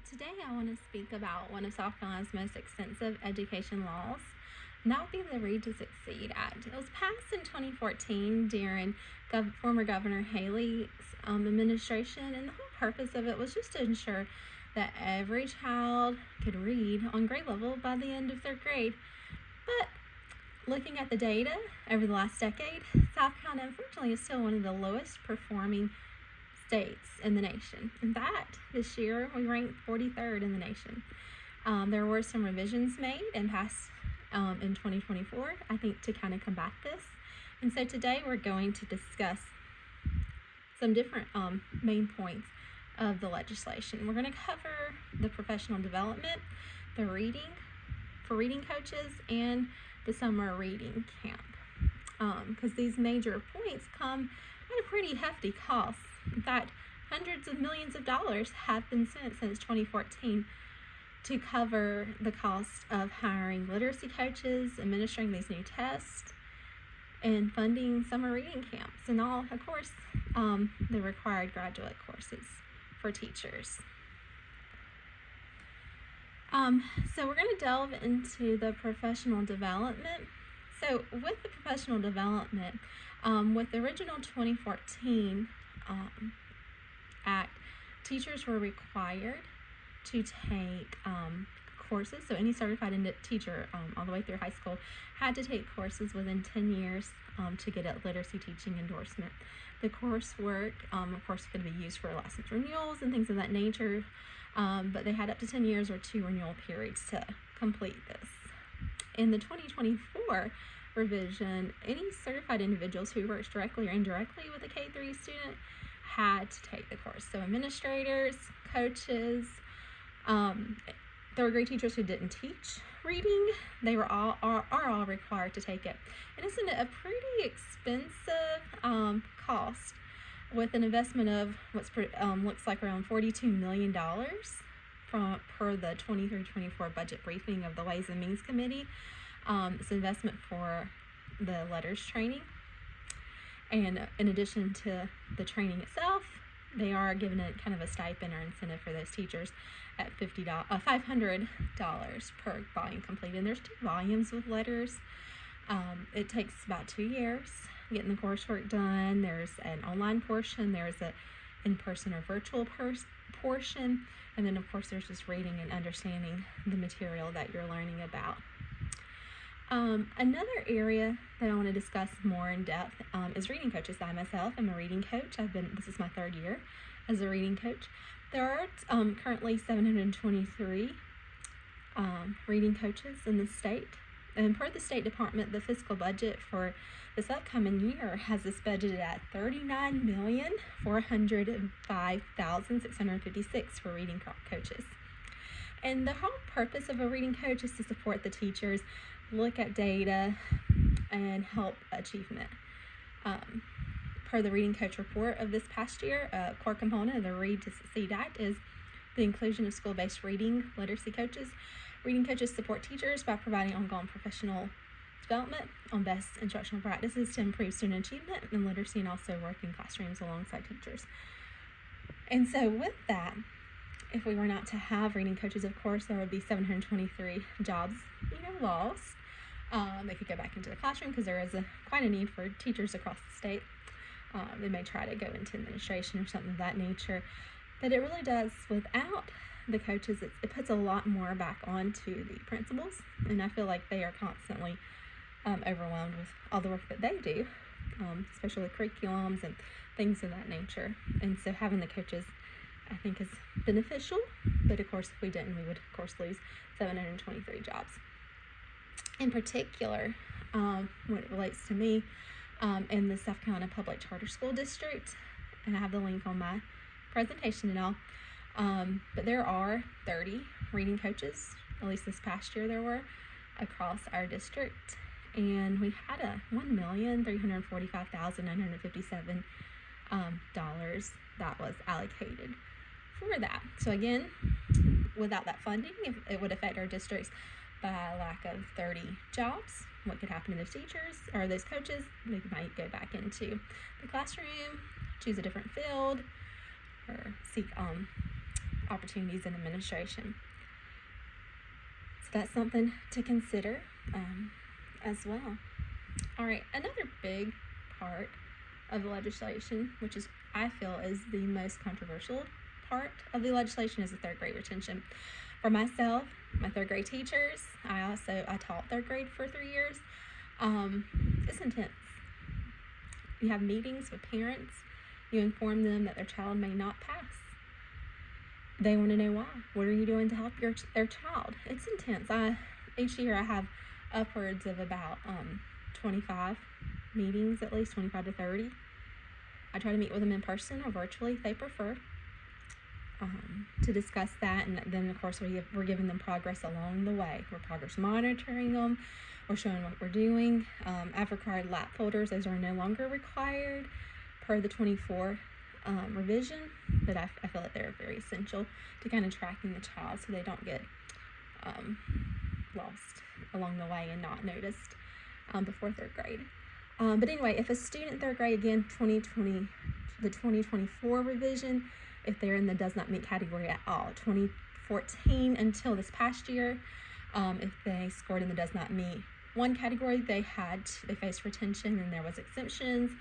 Today I want to speak about one of South Carolina's most extensive education laws, and that would be the Read to Succeed Act. It was passed in 2014 during former Governor Haley's administration, and the whole purpose of it was just to ensure that every child could read on grade level by the end of third grade. But looking at the data over the last decade, South Carolina unfortunately is still one of the lowest performing states in the nation. In fact, this year we ranked 43rd in the nation. There were some revisions made and passed in 2024, I think, to kind of combat this. And so today we're going to discuss some different main points of the legislation. We're going to cover the professional development, the reading for reading coaches, and the summer reading camp, because these major points come at a pretty hefty cost. In fact, hundreds of millions of dollars have been spent since 2014 to cover the cost of hiring literacy coaches, administering these new tests, and funding summer reading camps, and all, of course, the required graduate courses for teachers. So we're going to delve into the professional development. So with the professional development, with the original 2014 Act, teachers were required to take courses. So any certified teacher all the way through high school had to take courses within 10 years to get a literacy teaching endorsement. The coursework, of course, could be used for license renewals and things of that nature, but they had up to 10 years or 2 renewal periods to complete this. In the 2024 revision, any certified individuals who works directly or indirectly with a K-3 student had to take the course. So administrators, coaches, third grade teachers who didn't teach reading, they were are all required to take it. And it's a pretty expensive cost, with an investment of what's looks like around $42 million per the 23-24 budget briefing of the Ways and Means Committee. It's an investment for the LETRS training, and in addition to the training itself, they are given a kind of a stipend or incentive for those teachers at $500 per volume completed. And there's 2 volumes with LETRS. It takes about 2 years getting the coursework done. There's an online portion, there's a in-person or virtual portion, and then of course there's just reading and understanding the material that you're learning about. Another area that I want to discuss more in depth is reading coaches. I myself am a reading coach. This is my 3rd year as a reading coach. There are currently 723 reading coaches in the state. And per the State Department, the fiscal budget for this upcoming year has this budgeted at $39,405,656 for reading coaches. And the whole purpose of a reading coach is to support the teachers, look at data, and help achievement. Per the Reading Coach report of this past year, a core component of the Read to Succeed Act is the inclusion of school-based reading literacy coaches. Reading coaches support teachers by providing ongoing professional development on best instructional practices to improve student achievement and literacy, and also work in classrooms alongside teachers. And so with that, if we were not to have reading coaches, of course, there would be 723 jobs, lost. They could go back into the classroom because there is quite a need for teachers across the state. They may try to go into administration or something of that nature, but it really does, without the coaches, it puts a lot more back onto the principals, and I feel like they are constantly overwhelmed with all the work that they do, especially with curriculums and things of that nature. And so having the coaches, I think, is beneficial, but of course if we didn't, we would of course lose 723 jobs. In particular, when it relates to me, in the South Carolina Public Charter School District, and I have the link on my presentation and all, but there are 30 reading coaches, at least this past year there were, across our district, and we had a $1,345,957 that was allocated for that. So again, without that funding, it would affect our districts by a lack of 30 jobs. What could happen to those teachers or those coaches? They might go back into the classroom, choose a different field, or seek opportunities in administration. So that's something to consider as well. All right, another big part of the legislation, which is I feel is the most controversial part of the legislation, is the third grade retention. For myself, my third grade teachers, I taught third grade for 3 years. It's intense. You have meetings with parents. You inform them that their child may not pass. They want to know why. What are you doing to help their child? It's intense. Each year I have upwards of about 25 meetings, at least 25 to 30. I try to meet with them in person or virtually if they prefer, to discuss that. And then of course we're giving them progress along the way. We're progress monitoring them. We're showing what we're doing. I've required lap folders. Those are no longer required per the 24 revision, but I feel that they're very essential to kind of tracking the child so they don't get lost along the way and not noticed before third grade. But anyway, if a student in third grade, again, the 2024 revision, if they're in the does not meet category at all, 2014 until this past year, if they scored in the does not meet one category, they faced retention and there was exemptions.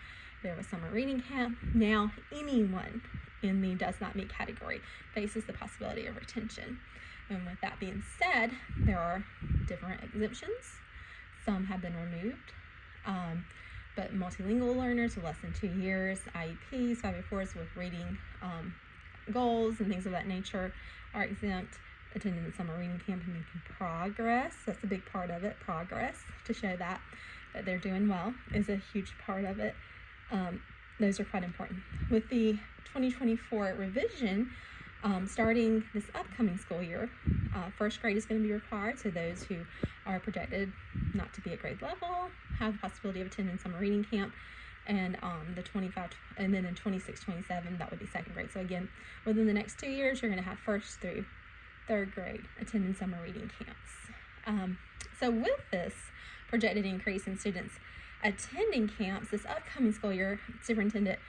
There was summer reading camp. Now anyone in the does not meet category faces the possibility of retention. And with that being said, there are different exemptions. Some have been removed, but multilingual learners with less than 2 years, IEPs, 504s with reading goals and things of that nature are exempt. Attending the summer reading camp and making progress, that's a big part of it. Progress, to show that they're doing well, is a huge part of it. Those are quite important. With the 2024 revision, starting this upcoming school year, first grade is going to be required, so those who are projected not to be at grade level have the possibility of attending summer reading camp. And the 25, and then in 26-27, that would be second grade. So again, within the next 2 years, you're going to have first through third grade attending summer reading camps. So with this projected increase in students attending camps this upcoming school year, Superintendent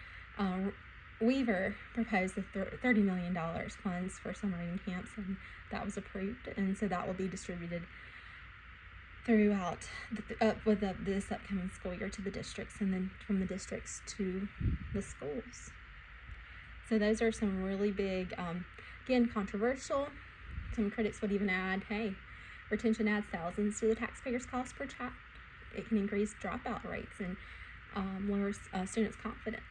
Weaver proposed the $30 million funds for summer reading camps, and that was approved, and so that will be distributed throughout this upcoming school year to the districts, and then from the districts to the schools. So those are some really big, again, controversial. Some critics would even add, hey, retention adds thousands to the taxpayers' cost per child. It can increase dropout rates and lower students' confidence.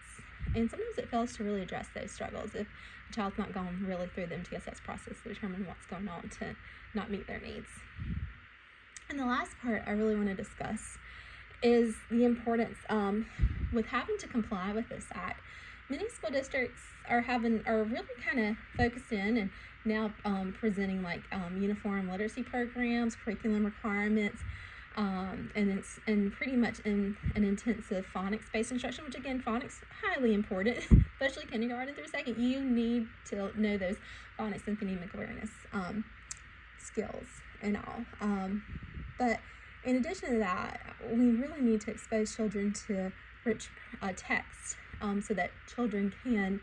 And sometimes it fails to really address those struggles if a child's not gone really through the MTSS process to determine what's going on to not meet their needs. And the last part I really want to discuss is the importance with having to comply with this act. Many school districts are really kind of focused in and now presenting like uniform literacy programs, curriculum requirements, and pretty much in an intensive phonics-based instruction, which again, phonics highly important, especially kindergarten through second. You need to know those phonics and phonemic awareness skills and all. But in addition to that, we really need to expose children to rich text so that children can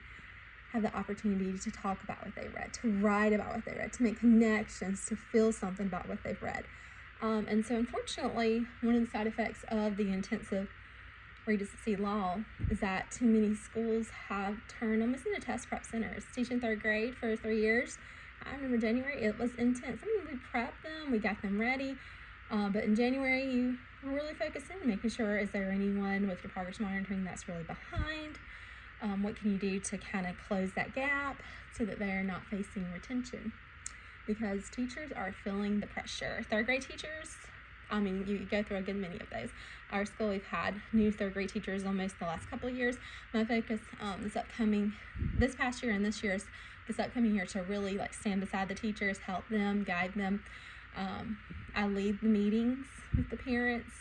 have the opportunity to talk about what they read, to write about what they read, to make connections, to feel something about what they've read. And so unfortunately, one of the side effects of the intensive Read to Succeed law is that too many schools have turned almost into test prep centers. Teaching third grade for 3 years, I remember January, it was intense. I mean, we prepped them, we got them ready, but in January, you really focus in, making sure, is there anyone with your progress monitoring that's really behind? What can you do to kind of close that gap so that they're not facing retention? Because teachers are feeling the pressure. Third grade teachers, I mean, you go through a good many of those. Our school, we've had new third grade teachers almost the last couple of years. My focus this past year and this upcoming year, to really like stand beside the teachers, help them, guide them. I lead the meetings with the parents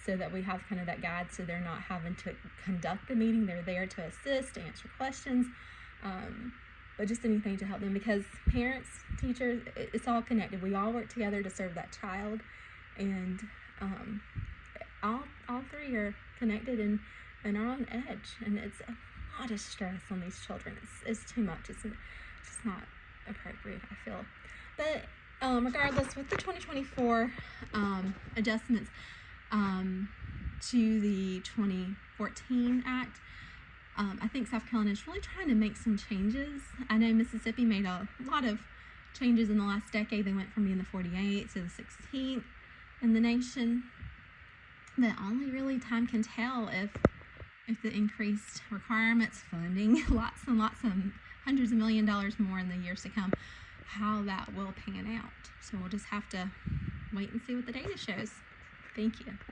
so that we have kind of that guide, so they're not having to conduct the meeting. They're there to assist, to answer questions, but just anything to help them, because parents, teachers, it's all connected. We all work together to serve that child, and all three are connected and are on edge, and it's a lot of stress on these children. It's too much. It's just not appropriate, I feel. But regardless, with the 2024 adjustments to the 2014 Act, I think South Carolina is really trying to make some changes. I know Mississippi made a lot of changes in the last decade. They went from being the 48th to the 16th in the nation. But only really time can tell if the increased requirements, funding, lots and lots of hundreds of $millions more in the years to come, how that will pan out. So we'll just have to wait and see what the data shows. Thank you.